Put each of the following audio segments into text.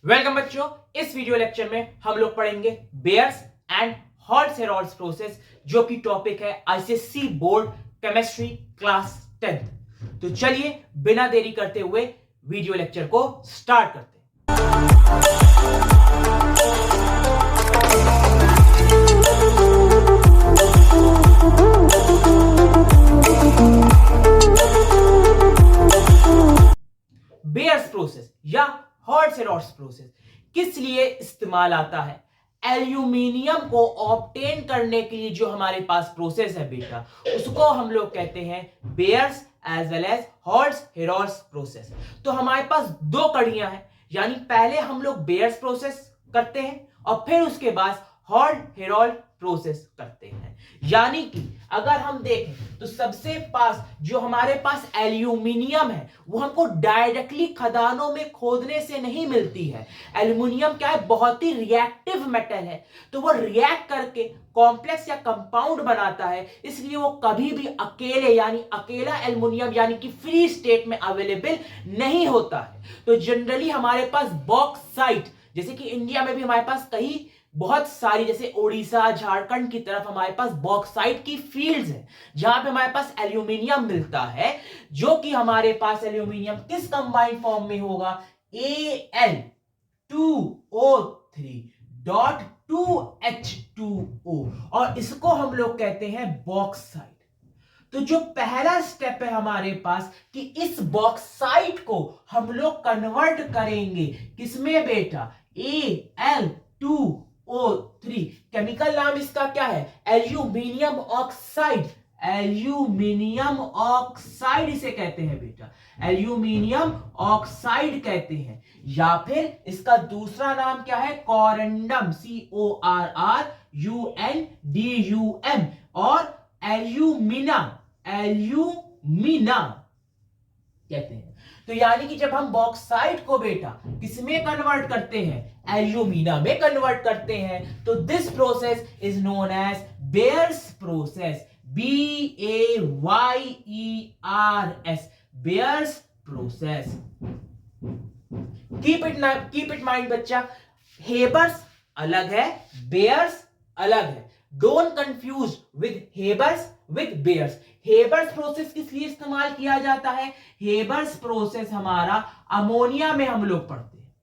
Welcome बच्चों। इस video lecture में हम लोग पढ़ेंगे बेयर्स एंड हॉल्ट्स-हेरॉल्ड्स प्रोसेस, जो कि टॉपिक है ICSE board chemistry class 10th। तो चलिए बिना देरी करते हुए वीडियो लेक्चर को स्टार्ट करते हैं। बेयर्स प्रोसेस या हॉल्ट्स-हेरॉल्ड्स प्रोसेस किस लिए इस्तेमाल आता है? एल्यूमिनियम को ऑब्टेन करने के लिए जो हमारे पास प्रोसेस है बेटा, उसको हम लोग कहते हैं Bayer's as well as Hall Heroult's process. तो हमारे पास दो कड़ियां हैं, यानी पहले हम लोग बेयर्स प्रोसेस करते हैं और फिर उसके बाद हॉल्ट-हेरॉल्ड प्रोसेस करते हैं। यानी कि अगर हम देखें तो सबसे पास जो हमारे पास एल्यूमिनियम है वो हमको डायरेक्टली खदानों में खोदने से नहीं मिलती है। एल्यूमिनियम क्या है, बहुत ही रिएक्टिव मेटल है, तो वो रिएक्ट करके कॉम्प्लेक्स या कंपाउंड बनाता है, इसलिए वो कभी भी अकेले यानी अकेला एल्यूमिनियम यानी कि फ्री स्टेट में अवेलेबल नहीं होता है। तो जनरली हमारे पास बॉक्साइट, जैसे कि इंडिया में भी हमारे पास कई बहुत सारी, जैसे ओडिशा झारखंड की तरफ हमारे पास बॉक्साइट की फील्ड्स हैं जहां पे हमारे पास एल्यूमिनियम मिलता है, जो कि हमारे पास एल्यूमिनियम किस कंबाइंड फॉर्म में होगा, Al2O3.2H2O, और इसको हम लोग कहते हैं बॉक्साइट। तो जो पहला स्टेप है हमारे पास कि इस बॉक्साइट को हम लोग कन्वर्ट करेंगे किसमें बेटा, Al2O3। केमिकल नाम इसका क्या है, एल्यूमिनियम ऑक्साइड। एल्यूमिनियम ऑक्साइड इसे कहते हैं बेटा, एल्यूमिनियम ऑक्साइड कहते हैं। या फिर इसका दूसरा नाम क्या है, कोरंडम, CORRUNDUM, और एल्यूमिना कहते हैं। तो यानी कि जब हम बॉक्साइट को बेटा किसमें कन्वर्ट करते हैं, एल्यूमिना में कन्वर्ट करते हैं, तो this process is known as Bayer's process, BAYERS, Bayer's process. Keep it mind बच्चा, हेबर्स अलग है, बेयर्स अलग है। Don't confuse with Haber's with Bayer's. Haber's process किस लिए इस्तेमाल किया जाता है, हेबर्स प्रोसेस हमारा अमोनिया में हम लोग पढ़ते हैं,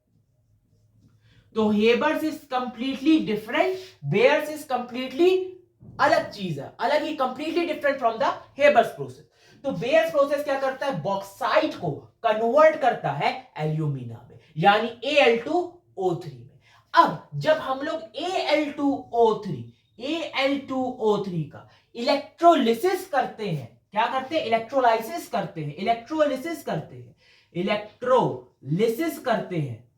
तो Haber's is completely different, Bayer's is completely अलग चीज है, अलग ही, completely different from the Haber's process. तो बेयर्स प्रोसेस क्या करता है, बॉक्साइट को कन्वर्ट करता है एल्यूमिना में, यानी Al2O3 में। अब जब हम लोग Al2O3 का इलेक्ट्रोलिसिस करते हैं, क्या करते हैं, इलेक्ट्रोलाइसिस करते हैं, इलेक्ट्रोलिसिस करते हैं,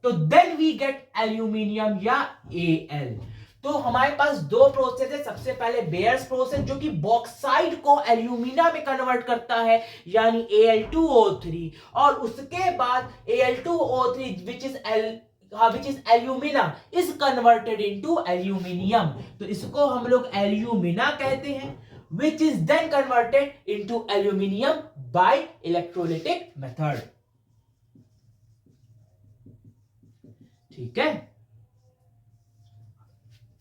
तो देन वी गेट एल्यूमिनियम या Al। तो हमारे पास दो प्रोसेस है, सबसे पहले बेयर्स प्रोसेस जो कि बॉक्साइट को एल्यूमिना में कन्वर्ट करता है, यानी Al2O3, और उसके बाद Al2O3 which is alumina is converted into aluminium, तो इसको हम लोग एल्यूमिना कहते हैं, which is then converted into aluminium by electrolytic method। ठीक है।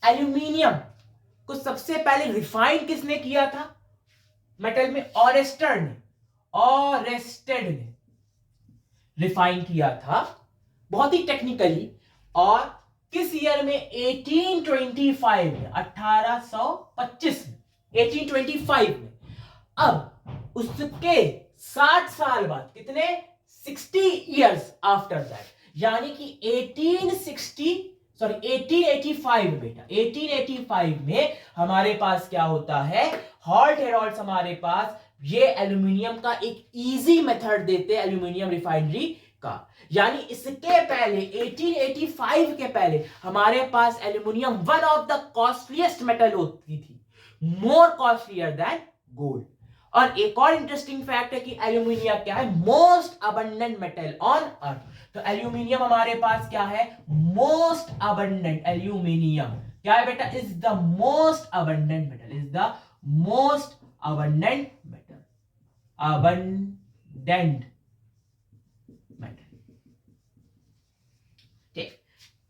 एल्यूमिनियम को सबसे पहले रिफाइन किसने किया था मेटल में, ऑरेस्टेड ने रिफाइन किया था, बहुत ही टेक्निकली। और किस ईयर में, 1825 में, 1825 में, 1825 में। अब उसके 60 साल बाद, कितने, 60 इयर्स आफ्टर दैट, यानी कि 1885 बेटा, 1885 में हमारे पास क्या होता है, हॉल्ट-हेरॉल्ड्स हमारे पास ये एल्यूमिनियम का एक इजी मेथड देते हैं एल्यूमिनियम रिफाइनरी का। यानी इसके पहले 1885 के पहले हमारे पास aluminium one of the costliest metal होती थी, मोर कॉस्टलियर देन गोल्ड। और एक और इंटरेस्टिंग फैक्ट है कि एल्यूमिनियम क्या है, most abundant metal on earth. तो एल्यूमिनियम हमारे पास क्या है, मोस्ट अबंडेंट, एल्यूमिनियम क्या है बेटा, is the most abundant metal, is the most abundant metal, abundant metal.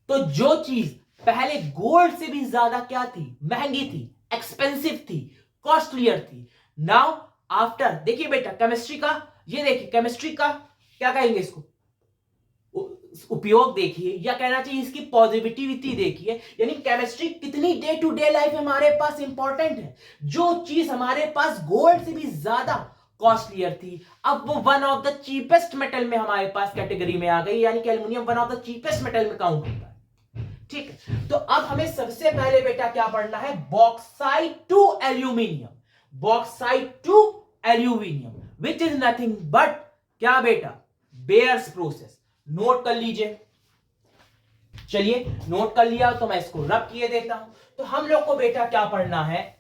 तो जो चीज पहले गोल्ड से भी ज्यादा क्या थी, महंगी थी, एक्सपेंसिव थी, कॉस्टलियर थी, नाउ आफ्टर, देखिए बेटा केमिस्ट्री का, ये देखिए केमिस्ट्री का क्या कहेंगे इसको, उपयोग देखिए, या कहना चाहिए इसकी पॉजिटिविटी देखिए, यानी केमिस्ट्री कितनी डे टू डे लाइफ हमारे पास इंपॉर्टेंट है। जो चीज हमारे पास गोल्ड से भी ज्यादा कॉस्टलियर थी, अब वो one of the cheapest metal में हमारे पास कैटेगरी में आ गई, यानी कि aluminium one of the cheapest metal में काउंट होता है। ठीक है, तो अब हमें सबसे पहले बेटा क्या पढ़ना है, bauxite to aluminium, bauxite to aluminium which is nothing but क्या बेटा, बेयर्स प्रोसेस। नोट कर लीजिए, चलिए नोट कर लिया तो मैं इसको रब किए देता हूं। तो हम लोग को बेटा क्या पढ़ना है,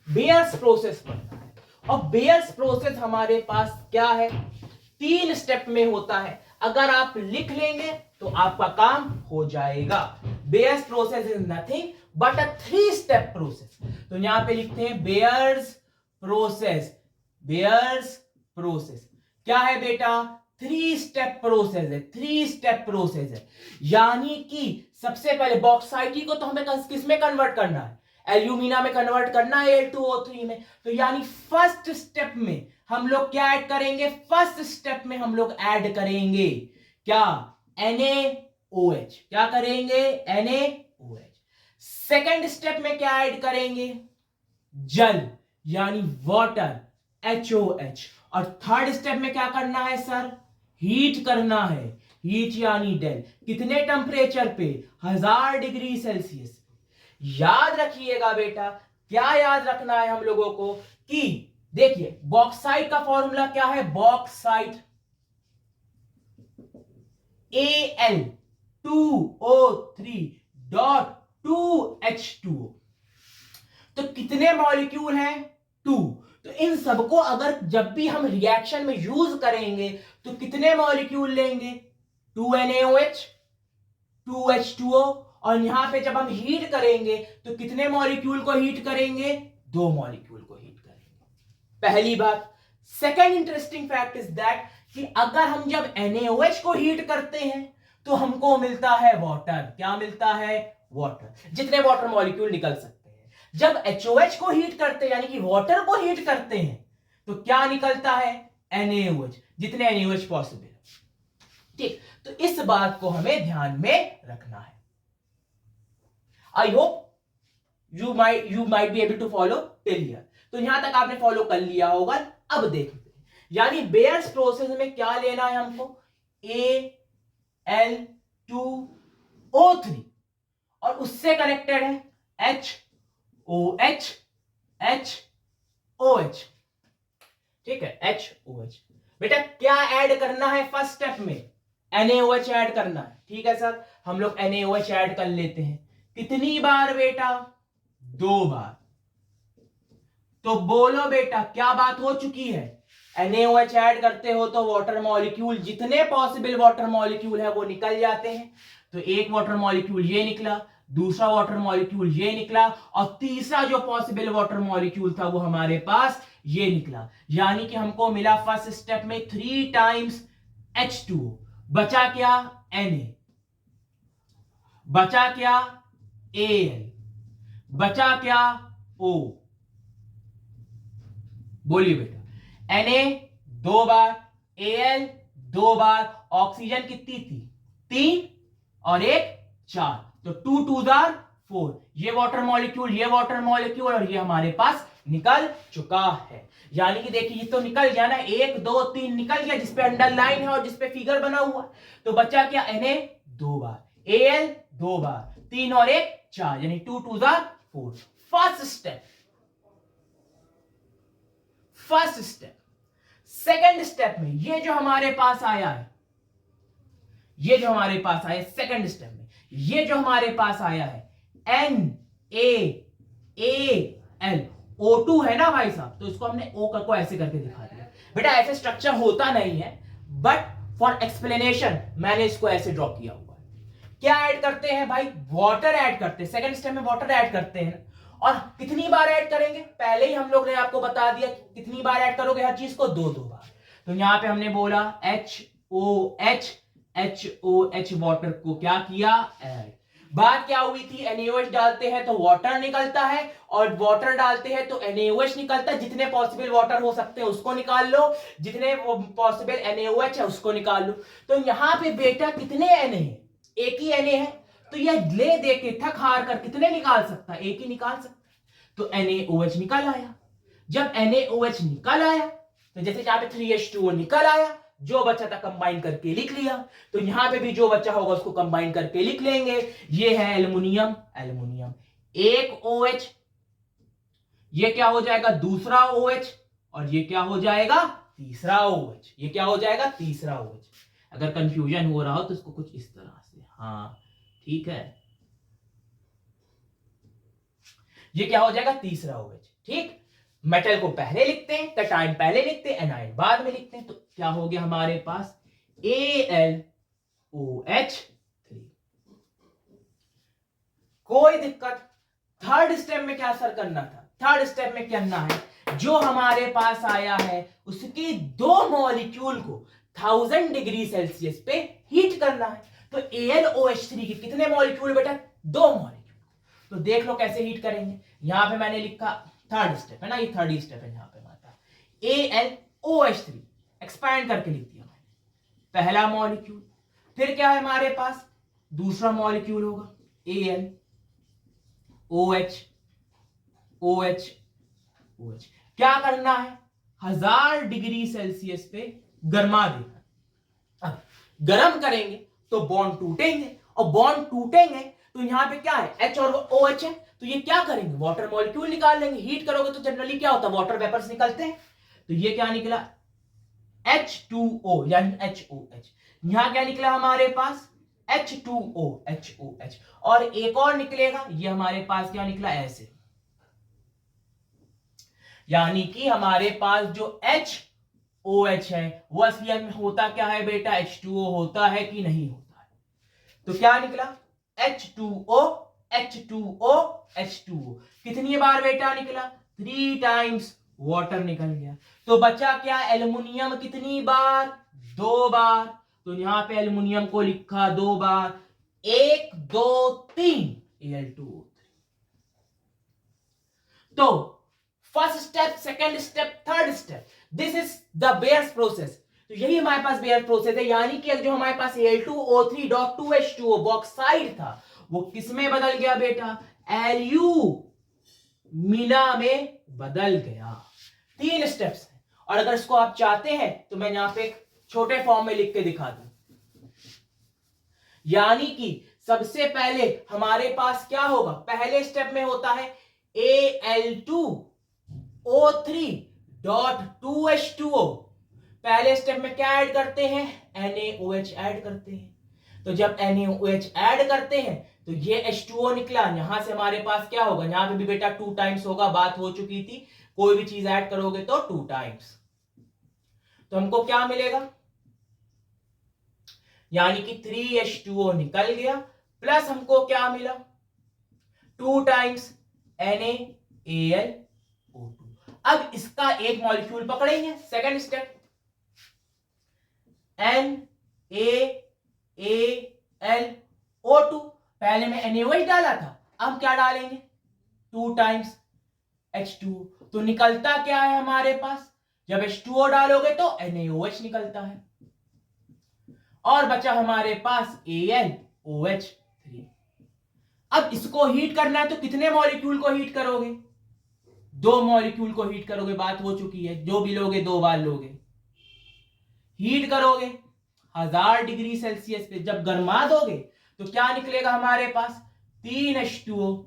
बेयर्स प्रोसेस पढ़ना है। और बेयर्स प्रोसेस हमारे पास क्या है, 3 स्टेप में होता है। अगर आप लिख लेंगे तो आपका काम हो जाएगा। Bears process is nothing but a 3 step process. तो यहां पे लिखते हैं बेयर्स प्रोसेस, बेयर्स प्रोसेस क्या है बेटा, 3 स्टेप प्रोसेस है, 3 स्टेप प्रोसेस है। यानी कि सबसे पहले बॉक्साइट को तो हमें किस में कन्वर्ट करना है, एल्यूमिना में कन्वर्ट करना है, Al2O3 में। तो यानी फर्स्ट स्टेप में हम लोग क्या ऐड करेंगे, फर्स्ट स्टेप में हम लोग ऐड करेंगे क्या, NaOH, क्या करेंगे, NaOH। सेकेंड स्टेप में क्या ऐड करेंगे, जल यानी वाटर, HOH। और थर्ड स्टेप में क्या करना है सर, हीट करना है, हीट यानी डेल, कितने टेंपरेचर पे, 1000 डिग्री सेल्सियस। याद रखिएगा बेटा, क्या याद रखना है हम लोगों को कि देखिए बॉक्साइट का फॉर्मूला क्या है, बॉक्साइट Al2O3.2H2O। तो कितने मॉलिक्यूल हैं, 2। तो इन सबको अगर जब भी हम रिएक्शन में यूज करेंगे तो कितने मॉलिक्यूल लेंगे, 2NaOH, 2H2O। और यहां पे जब हम हीट करेंगे तो कितने मॉलिक्यूल को हीट करेंगे, 2 मॉलिक्यूल को हीट करेंगे। पहली बात। Second interesting fact is that कि अगर हम जब NaOH को हीट करते हैं तो हमको मिलता है वाटर, क्या मिलता है, वाटर, जितने वाटर मॉलिक्यूल निकल सकते हैं। जब HOH को हीट करते हैं यानी कि वाटर को हीट करते हैं तो क्या निकलता है, NaOH, जितने NaOH पॉसिबल। ठीक, तो इस बात को हमें ध्यान में रखना है। I hope you might be able to follow till here. तो यहां तक आपने फॉलो कर लिया होगा। अब देखते हैं, यानी बेयर्स प्रोसेस में क्या लेना है हमको, Al2O3 और उससे कनेक्टेड है HOH, HOH। ठीक है, HOH। बेटा क्या ऐड करना है फर्स्ट स्टेप में, NaOH ऐड करना है। ठीक है सर, हम लोग NaOH ऐड कर लेते हैं। कितनी बार बेटा, 2 बार। तो बोलो बेटा क्या बात हो चुकी है, NaOH ऐड करते हो तो वाटर मॉलिक्यूल, जितने पॉसिबल वाटर मॉलिक्यूल है वो निकल जाते हैं। तो एक वाटर मॉलिक्यूल ये निकला, दूसरा वाटर मॉलिक्यूल ये निकला, और तीसरा जो पॉसिबल वाटर मॉलिक्यूल था वो हमारे पास ये निकला। यानी कि हमको मिला फर्स्ट स्टेप में 3 टाइम्स H2O। बचा क्या, Na, बचा क्या, Al, बचा क्या, O। बोलिए बेटा, Na 2 बार, Al 2 बार, ऑक्सीजन कितनी थी, 3 और 1 4, तो 2 2 4। ये वाटर मॉलिक्यूल, ये वाटर मॉलिक्यूल, और ये हमारे पास निकल चुका है। यानी कि देखिए ये तो निकल गया ना, 1 2 3 निकल गया, जिसपे अंडरलाइन है और जिसपे फिगर बना हुआ। तो बचा क्या, Na 2 बार, Al 2 बार, 3 और 1 4, यानी 2 2 4। First step, first step. Second step में ये जो हमारे पास आया है, ये जो हमारे पास आया सेकेंड स्टेप में, ये जो हमारे पास आया है NaAl, O2 है ना भाई साहब, तो इसको हमने O को ऐसे करके दिखा दिया। बेटा ऐसे स्ट्रक्चर होता नहीं है, बट फॉर एक्सप्लेनेशन मैंने इसको ऐसे ड्रॉ किया हुआ है। क्या ऐड करते हैं भाई, वाटर ऐड करते हैं। सेकेंड स्टेप में वाटर ऐड करते हैं, और कितनी बार ऐड करेंगे, पहले ही हम लोग ने आपको बता दिया कितनी बार ऐड करोगे हर चीज को, 2 2 बार। तो यहां पे हमने बोला HOH HOH वाटर को क्या किया, ऐड। बात क्या हुई थी, NaOH डालते हैं तो वाटर निकलता है, और वाटर डालते हैं तो NaOH निकलता है। जितने पॉसिबल वाटर हो सकते हैं उसको निकाल लो, जितने पॉसिबल NaOH है उसको निकाल लो। तो यहां पे बेटा कितने Na है, एक ही Na है, तो यह ले दे के थक हार कर कितने निकाल सकता है, एक ही निकाल सकता है। तो NaOH निकल आया। जब NaOH निकल आया तो जैसे यहाँ पे 3H2O निकल आया, जो बचा था कंबाइन करके लिख लिया। तो यहां पे भी जो बचा होगा उसको कंबाइन करके लिख लेंगे। ये है एल्युमिनियम, एल्युमिनियम एक OH, ये क्या हो जाएगा दूसरा OH, और ये क्या हो जाएगा तीसरा OH, ये क्या हो जाएगा तीसरा OH। अगर कंफ्यूजन हो रहा हो तो इसको कुछ इस तरह से, हाँ ठीक है, ये क्या हो जाएगा तीसरा OH। ठीक, मेटल को पहले लिखते हैं, कैटायन पहले लिखते हैं, एनायन बाद में लिखते हैं। तो क्या हो गया हमारे पास AlOH3। कोई दिक्कत। थर्ड स्टेप में क्या सर करना था, थर्ड स्टेप में करना है जो हमारे पास आया है उसके दो मॉलिक्यूल को 1000 डिग्री सेल्सियस पे हीट करना है। तो AlOH3 के कितने मॉलिक्यूल बेटा, दो मॉलिक्यूल। तो देख लो कैसे हीट करेंगे। यहां पे मैंने लिखा थर्ड स्टेप है ना, ये थर्ड स्टेप है, यहां पे माता AlOH3 एक्सपैंड करके लिख दिया मैंने पहला मॉलिक्यूल। फिर क्या है हमारे पास, दूसरा मॉलिक्यूल होगा AlOH। क्या करना है, 1000 डिग्री सेल्सियस पे गरमा देना। अब गर्म करेंगे तो बॉन्ड टूटेंगे, और बॉन्ड टूटेंगे तो यहां पे क्या है H और OH है, तो ये क्या करेंगे वाटर मॉलिक्यूल निकाल लेंगे। हीट करोगे तो जनरली क्या होता है वाटर वेपर्स निकलते हैं। तो ये क्या निकला H2O यानी HOH। यहां क्या निकला हमारे पास H2O HOH, और एक और निकलेगा, ये हमारे पास क्या निकला ऐसे। यानी कि हमारे पास जो HOH है वो असलियत में होता क्या है बेटा, H2O होता है कि नहीं होता है। तो क्या निकला H2O H2O H2O। कितनी बार बेटा निकला, 3 टाइम्स वाटर निकल गया। तो बचा क्या एल्युमिनियम, कितनी बार, 2 बार। तो यहां पे एल्युमिनियम को लिखा 2 बार, 1 2 3 Al2O3। तो first step, second step, third step, this is the bears process. तो यही हमारे पास बेयर प्रोसेस है। यानी कि जो हमारे पास Al2O3.2H2O बॉक्साइड था वो किस में बदल गया बेटा, एल्यूमिना में बदल गया। 3 स्टेप्स हैं, और अगर इसको आप चाहते हैं तो मैं यहां पे छोटे फॉर्म में लिख के दिखा दूं। यानी कि सबसे पहले हमारे पास क्या होगा, पहले स्टेप में होता है Al2O3.2H2O। पहले स्टेप में क्या ऐड करते हैं, NaOH ऐड करते हैं। तो जब NaOH ऐड करते हैं तो ये H2O निकला, यहां से हमारे पास क्या होगा, यहां पे भी बेटा 2 टाइम्स होगा, बात हो चुकी थी। कोई भी चीज ऐड करोगे तो 2 टाइम्स। तो हमको क्या मिलेगा, यानी कि 3H2O निकल गया, प्लस हमको क्या मिला 2 टाइम्स NaAlO2। अब इसका एक मॉलिक्यूल पकड़ेंगे, सेकंड स्टेप NaAlO2। पहले में NaOH डाला था, अब क्या डालेंगे 2 टाइम्स H2O। तो निकलता क्या है हमारे पास, जब H2O डालोगे तो NaOH निकलता है, और बचा हमारे पास AlOH3। अब इसको हीट करना है तो कितने मॉलिक्यूल को हीट करोगे, 2 मॉलिक्यूल को हीट करोगे, बात हो चुकी है। जो भी लोगे 2 बार लोगे, हीट करोगे 1000 डिग्री सेल्सियस पे, जब गर्मा दोगे तो क्या निकलेगा हमारे पास 3H2O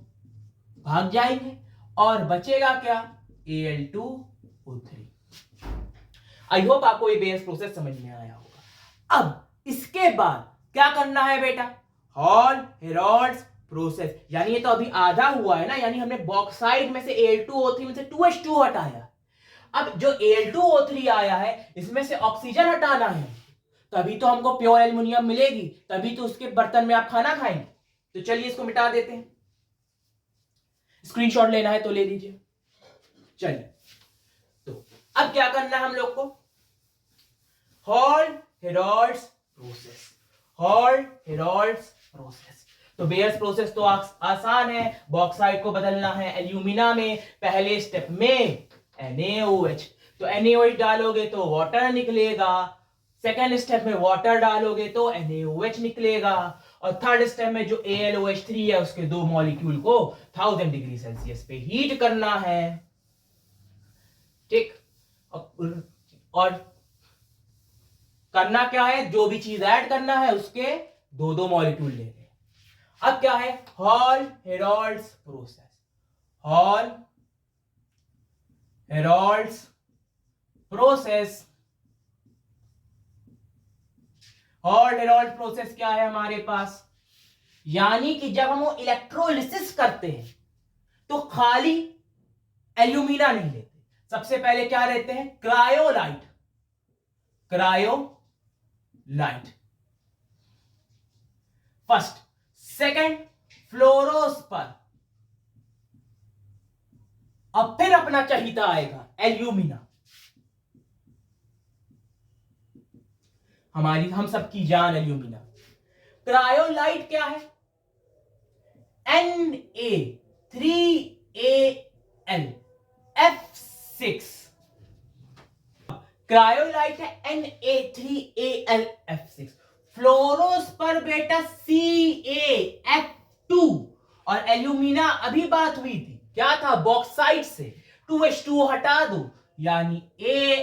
भाग जाएंगे, और बचेगा क्या Al2O3। आई होप आपको ये बेस प्रोसेस समझ में आया होगा। अब इसके बाद क्या करना है बेटा, हॉल हेरोल्ड्स प्रोसेस। यानी ये तो अभी आधा हुआ है ना, यानी हमने बॉक्साइड में से Al2O3 में से 2H2O हटाया। अब जो Al2O3 आया है इसमें से ऑक्सीजन हटाना है, तभी तो हमको प्योर एल्युमिनियम मिलेगी, तभी तो उसके बर्तन में आप खाना खाएंगे। तो चलिए इसको मिटा देते हैं, स्क्रीनशॉट लेना है तो ले लीजिए। चलिए, तो अब क्या करना है हम लोग को, hall Harold's process. Halt Harold's process. तो बेयर्स प्रोसेस तो आसान है, बॉक्साइट को बदलना है एल्यूमिना में। पहले स्टेप में NaOH, तो NaOH डालोगे तो वाटर निकलेगा। सेकेंड स्टेप में वाटर डालोगे तो NaOH निकलेगा। और थर्ड स्टेप में जो AlOH3 है उसके दो मॉलिक्यूल को 1000 डिग्री सेल्सियस पे हीट करना है। ठीक, और करना क्या है, जो भी चीज ऐड करना है उसके दो दो मॉलिक्यूल लेने। अब क्या है, hall Harold's process. Hall Harold's process. Hall Harold process क्या है हमारे पास, यानी कि जब हम इलेक्ट्रोलिसिस करते हैं तो खाली एल्यूमिना नहीं लेते, सबसे पहले क्या लेते हैं, cryolite. Cryolite first. Second fluorspar. अब फिर अपना चहीता आएगा एल्यूमिना, हमारी हम सबकी जान एल्यूमिना। क्रायोलाइट क्या है, Na3Al क्रायोलाइट है Na3Al। फ्लोरोस्पर बेटा Ca और एल्यूमिना अभी बात हुई थी क्या था, बॉक्साइट से 2H2O हटा दो यानी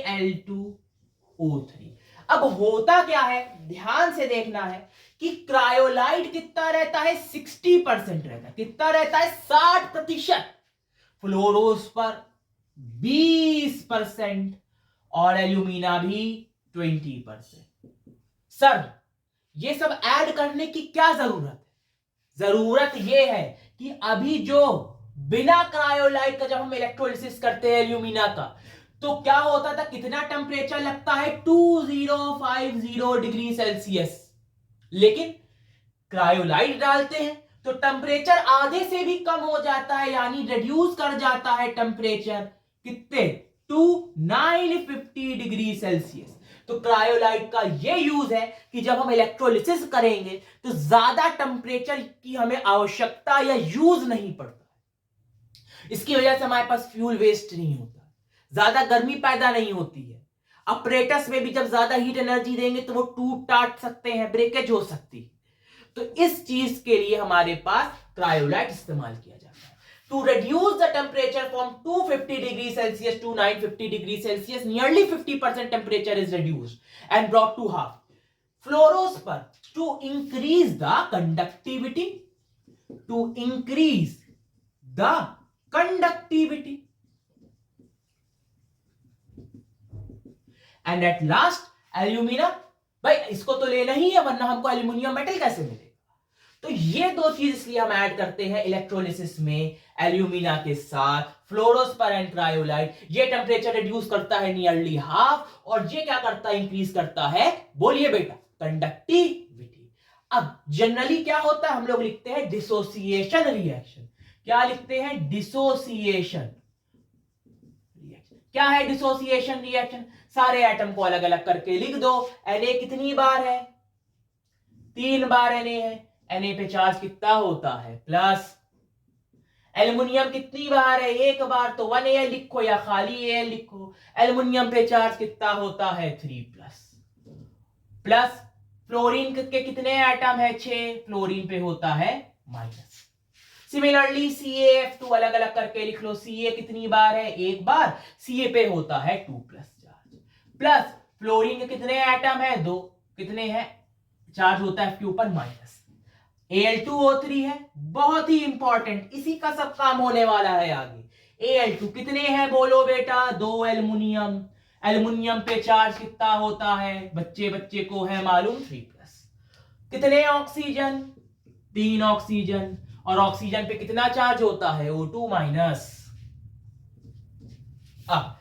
Al2O3। अब होता क्या है, ध्यान से देखना है कि क्रायोलाइट कितना रहता है, 60% रहता है। कितना रहता है, 60%। फ्लोरोस्पर 20% और एल्यूमिना भी 20%। सर ये सब ऐड करने की क्या जरूरत है, जरूरत यह है कि अभी जो बिना क्रायोलाइट का जब हम इलेक्ट्रोलिसिस करते हैं एल्यूमिना का, तो क्या होता था, कितना टेम्परेचर लगता है, 2050 डिग्री सेल्सियस। लेकिन क्रायोलाइट डालते हैं तो टेम्परेचर आधे से भी कम हो जाता है, यानी रिड्यूस कर जाता है टेम्परेचर कितने, 950 डिग्री सेल्सियस। तो क्रायोलाइट का यह यूज है कि जब हम इलेक्ट्रोलिसिस करेंगे तो ज्यादा टेम्परेचर की हमें आवश्यकता या यूज नहीं पड़ता। इसकी वजह से हमारे पास फ्यूल वेस्ट नहीं होता, ज्यादा गर्मी पैदा नहीं होती है। ऑपरेटर्स में भी जब ज्यादा हीट एनर्जी देंगे तो वो टूट टाट सकते हैं, ब्रेकेज हो सकती है। तो इस चीज के लिए हमारे पास क्रायोलाइट इस्तेमाल किया जाता है। To reduce the temperature from 250 degree Celsius to 950 degree Celsius, nearly 50% temperature is reduced and brought to half. Fluorspar to increase the conductivity, to increase the conductivity and at last alumina. भाई इसको तो लेना ही है वरना हमको aluminium metal कैसे मिलेगा। तो ये दो चीज इसलिए हम ऐड करते हैं इलेक्ट्रोलिसिस में एल्यूमिना के साथ, फ्लोरोस्पर एंड क्रायोलाइट। ये टेम्परेचर रिड्यूस करता है नियरली हाफ, और ये क्या करता है, इंक्रीज करता है, बोलिए बेटा, कंडक्टिविटी। अब जनरली क्या होता है, हम लोग लिखते हैं डिसोसिएशन रिएक्शन। क्या लिखते हैं, डिसोसिएशन रिएक्शन। क्या है डिसोसिएशन रिएक्शन, सारे एटम को अलग अलग करके लिख दो। Na कितनी बार है, 3 बार Na है। Na पे चार्ज कितना होता है, प्लस। एल्युमिनियम कितनी बार है, 1 बार, तो 1Al लिखो या खाली Al लिखो। एल्युमिनियम पे चार्ज कितना होता है, 3 प्लस। फ्लोरीन के कितने एटम है, 6, फ्लोरीन पे होता है माइनस। सिमिलरली CaF2 अलग अलग करके लिख लो। Ca कितनी बार है, 1 बार, Ca पे होता है 2 प्लस चार्ज। प्लस फ्लोरीन के कितने एटम है, 2, कितने हैं, चार्ज होता है F के ऊपर माइनस। Al2O3 है, बहुत ही इंपॉर्टेंट, इसी का सब काम होने वाला है आगे। Al2 कितने हैं, बोलो बेटा, 2 एल्युमिनियम। एल्युमिनियम पे चार्ज कितना होता है, बच्चे बच्चे को है मालूम, 3 प्लस। कितने ऑक्सीजन, 3 ऑक्सीजन, और ऑक्सीजन पे कितना चार्ज होता है, O2 माइनस। अब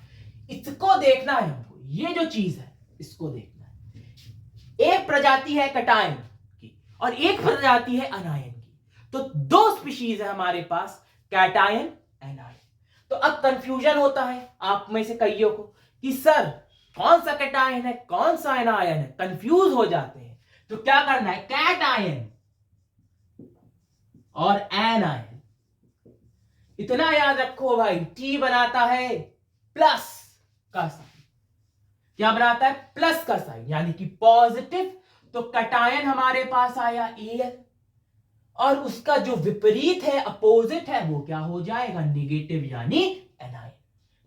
इसको देखना है हमको, ये जो चीज है इसको देखना है। एक प्रजाति है कटायन की और एक प्रजाति है अनायन की, तो 2 स्पीशीज है हमारे पास, कैटायन एनायन। तो अब कंफ्यूजन होता है आप में से कईयों को कि सर कौन सा कैटायन है, कौन सा एनायन है, कंफ्यूज हो जाते हैं। तो क्या करना है, कैट आयन और एन आयन, इतना याद रखो भाई, टी बनाता है प्लस का साइन। क्या बनाता है, प्लस का साइन, यानी कि पॉजिटिव। तो कटायन हमारे पास आया एन, और उसका जो विपरीत है, अपोजिट है, वो क्या हो जाएगा, निगेटिव यानी एनायन।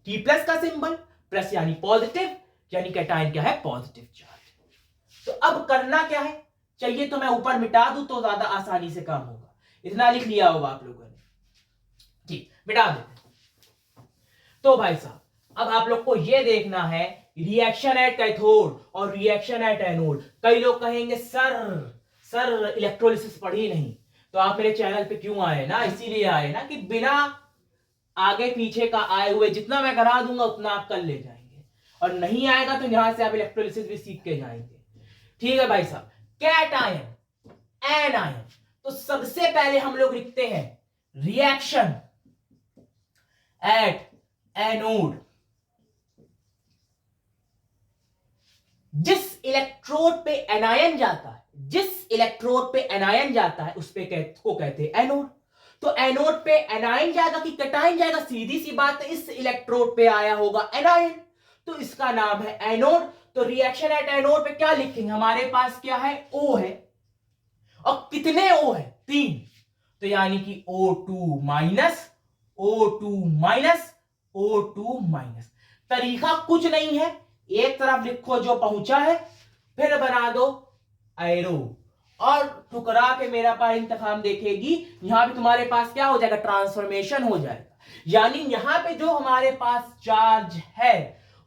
टी प्लस का सिंबल, प्लस यानी पॉजिटिव, यानी कैटायन क्या है, पॉजिटिव चार्ज। तो अब करना क्या है, चाहिए तो मैं ऊपर मिटा दूं तो ज्यादा आसानी से काम होगा। इतना लिख लिया होगा आप लोगों ने, ठीक, मिटा देते। तो भाई साहब, अब आप लोग को यह देखना है रिएक्शन एट कैथोड और रिएक्शन एट एनोड। कई लोग कहेंगे सर इलेक्ट्रोलिसिस पढ़ी नहीं, तो आप मेरे चैनल पे क्यों आए ना, इसीलिए आए ना कि बिना आगे पीछे का आए हुए जितना मैं करा दूंगा उतना आप कर ले जाएंगे, और नहीं आएगा तो यहां से आप इलेक्ट्रोलिसिस भी सीख के जाएंगे। ठीक है भाई साहब, कैट आयन एन आयन, तो सबसे पहले हम लोग लिखते हैं रिएक्शन एट एनोड। जिस इलेक्ट्रोड पे एनायन जाता है, जिस इलेक्ट्रोड पे एनायन जाता है उस पे को कहते हैं एनोड। तो एनोड पे एनायन जाएगा कि कैटायन जाएगा, सीधी सी बात है, इस इलेक्ट्रोड पे आया होगा एनायन, तो इसका नाम है एनोड। तो रिएक्शन एट एनोड पे क्या लिखेंगे, हमारे पास क्या है, O है, और कितने O है, 3। तो यानी कि O2 minus, O2 minus, O2 minus. तरीका कुछ नहीं है, एक तरफ लिखो जो पहुंचा है, फिर बना दो एरो, और ठुकरा के मेरा पास इंतखाम देखेगी, यहां पे तुम्हारे पास क्या हो जाएगा, ट्रांसफॉर्मेशन हो जाएगा। यानी यहां पे जो हमारे पास चार्ज है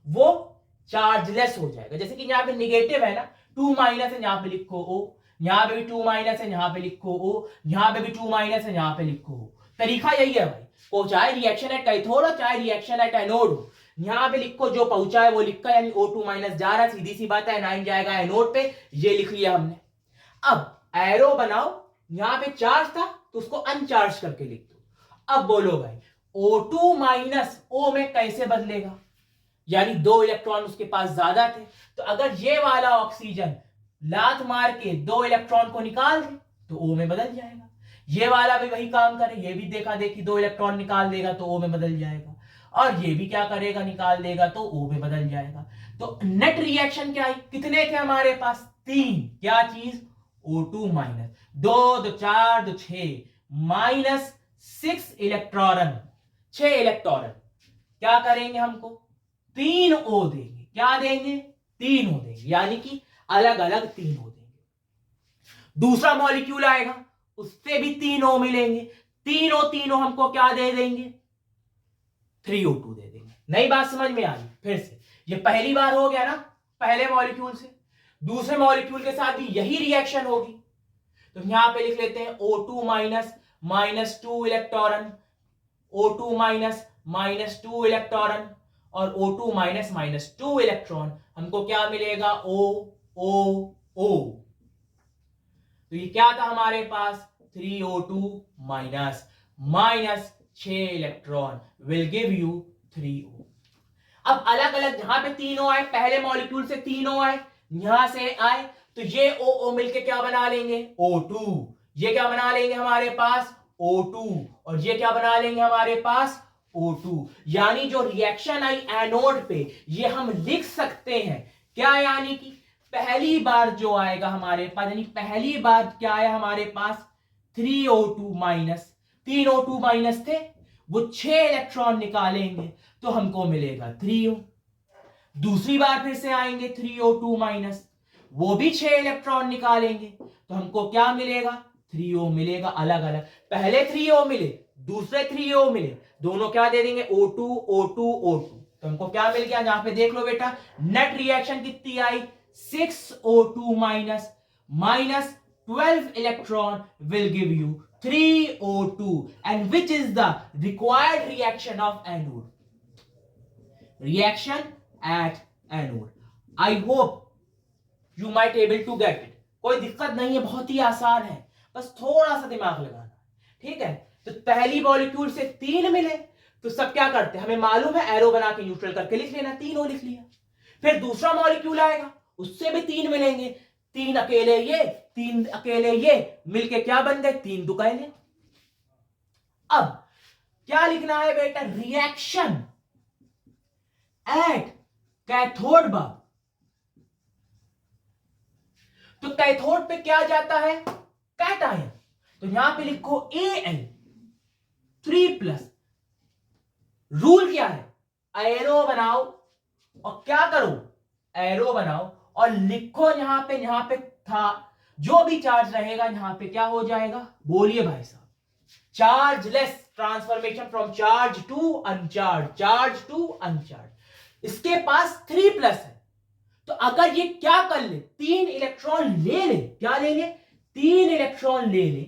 वो चार्जलेस हो जाएगा। जैसे कि यहां पे निगेटिव है ना, 2 माइनस है, यहां पे लिखो O, यहां पे भी 2 माइनस है, यहां पे लिखो O, यहां पे भी 2 माइनस है, यहां पे लिखो O। तरीका यही है भाई, वो चाहे रिएक्शन एट कैथोड हो चाहे रिएक्शन एट एनोड हो, यहां पे लिखो जो पहुंचा है वो लिखा, यानी O2 माइनस जा रहा है, सीधी सी बात है, एनायन जाएगा एनोड पे, ये लिख लिया हमने। अब एरो बनाओ, यहां पे चार्ज था तो उसको अनचार्ज करके लिख दो। अब बोलो भाई, O2 माइनस O में कैसे बदलेगा, यानी 2 इलेक्ट्रॉन उसके पास ज्यादा थे, तो अगर ये वाला ऑक्सीजन लात मार के 2 इलेक्ट्रॉन को निकाल दे तो O में बदल जाएगा। ये वाला भी वही काम करे, ये भी देखा देखी 2 इलेक्ट्रॉन निकाल देगा तो O में बदल जाएगा, और ये भी क्या करेगा, निकाल देगा तो O में बदल जाएगा। तो नेट रिएक्शन क्या है, कितने थे हमारे पास, 3, क्या चीज, O2 minus 2 2 4 2 6 minus 6 electron, 6 electron क्या करेंगे, हमको 3 O देंगे। क्या देंगे, 3 O देंगे, यानी कि अलग अलग 3 O देंगे। दूसरा मॉलिक्यूल आएगा, उससे भी 3 O मिलेंगे, तीनों हमको क्या दे देंगे, 3O2 दे देंगे। नई बात समझ में आ रही, फिर से ये पहली बार हो गया ना, पहले मॉलिक्यूल से दूसरे मॉलिक्यूल के साथ भी यही रिएक्शन होगी। तो यहां पे लिख लेते हैं O2 minus minus 2 electron, O2 minus minus 2 electron, और O2 माइनस माइनस 2 इलेक्ट्रॉन, हमको क्या मिलेगा, O O O। तो ये क्या था हमारे पास, 3O2 minus minus 6 electron will give you 3O। अब अलग अलग, यहां पे 3O आए, पहले मॉलिक्यूल से 3O आए, यहां से आए, तो ये O मिलके क्या बना लेंगे, O2, ये क्या बना लेंगे हमारे पास, O2, और ये क्या बना लेंगे हमारे पास, O2। यानी जो रिएक्शन आई एनोड पे, ये हम लिख सकते हैं क्या, यानी कि पहली बार जो आएगा हमारे पास, यानी पहली बार क्या आया हमारे पास, 3O2 माइनस, 3 O2 माइनस थे, वो 6 इलेक्ट्रॉन निकालेंगे तो हमको मिलेगा 3O। दूसरी बार फिर से आएंगे 3O2 माइनस, वो भी 6 इलेक्ट्रॉन निकालेंगे तो हमको क्या मिलेगा, 3O मिलेगा। अलग अलग, पहले 3O मिले, दूसरे 3O मिले, दोनों क्या दे देंगे, O2 O2 O2। तो हमको क्या मिल गया, यहां पे देख लो बेटा, नेट रिएक्शन कितनी आई, 6O2 minus minus 12 electron will give you 3O2, and which is the required reaction of anode, reaction at anode. I hope you might able to get it. कोई दिक्कत नहीं है, बहुत ही आसान है, बस थोड़ा सा दिमाग लगाना, ठीक है। तो पहली मॉलिक्यूल से 3 मिले तो सब क्या करते हैं, हमें मालूम है, एरो बना के न्यूट्रल करके लिख लेना, 3O लिख लिया। फिर दूसरा मॉलिक्यूल आएगा, उससे भी 3 मिलेंगे, तीन अकेले ये, तीन अकेले ये, मिलके क्या बन गए? 3 दुकानें। अब क्या लिखना है बेटा? Reaction at cathode bulb. तो कैथोड पे क्या जाता है? कैटायन। तो यहां पे लिखो Al3+। रूल क्या है? एरो बनाओ और क्या करो? एरो बनाओ और लिखो यहां पे था जो भी चार्ज रहेगा यहां पे क्या हो जाएगा? बोलिए भाई साहब। Chargeless transformation from charge to uncharge, charge to uncharge. इसके पास 3+ है, तो अगर ये क्या कर ले? 3 इलेक्ट्रॉन ले ले। क्या ले ले? 3 इलेक्ट्रॉन ले ले,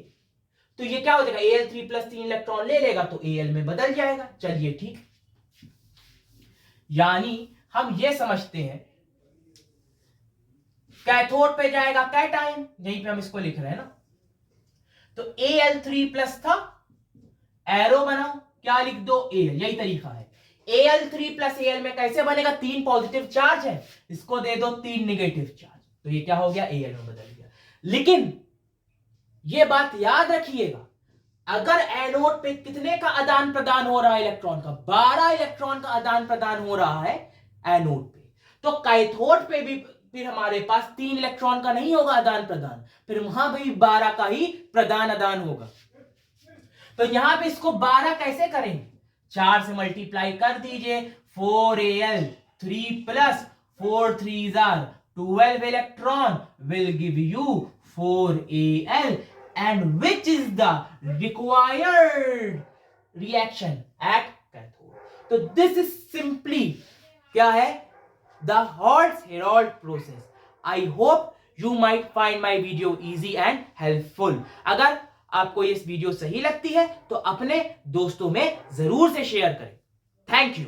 तो ये क्या हो जाएगा? Al3+ 3 इलेक्ट्रॉन ले लेगा तो Al में बदल जाएगा। चलिए ठीक, यानी हम ये समझते हैं कैथोड पे जाएगा कैटायन, यहीं पे हम इसको लिख रहे हैं ना। तो Al3+ था, एरो बनाओ, क्या लिख दो? Al। यही तरीका है। Al3+ Al में कैसे बनेगा? 3 पॉजिटिव चार्ज है, इसको दे दो 3 नेगेटिव चार्ज, तो ये क्या हो गया? Al में बदल गया। लेकिन ये बात याद रखिएगा, अगर एनोड पे कितने का आदान प्रदान हो रहा है इलेक्ट्रॉन का? 12 इलेक्ट्रॉन का आदान प्रदान हो रहा है एनोड पे। तो कैथोड पे भी फिर हमारे पास 3 इलेक्ट्रॉन का नहीं होगा आदान प्रदान, फिर वहां भी 12 का ही प्रदान आदान होगा। तो यहां पे इसको 12 कैसे करेंगे? 4 से मल्टीप्लाई कर दीजिए। 4Al3+, 4 3s are 12 electron will give you 4Al, and which is the required reaction at cathode. तो this is simply क्या है? The Hertz-Herold process. I hope you might find my video easy and helpful. अगर आपको ये video सही लगती है तो अपने दोस्तों में जरूर से शेयर करें। Thank you.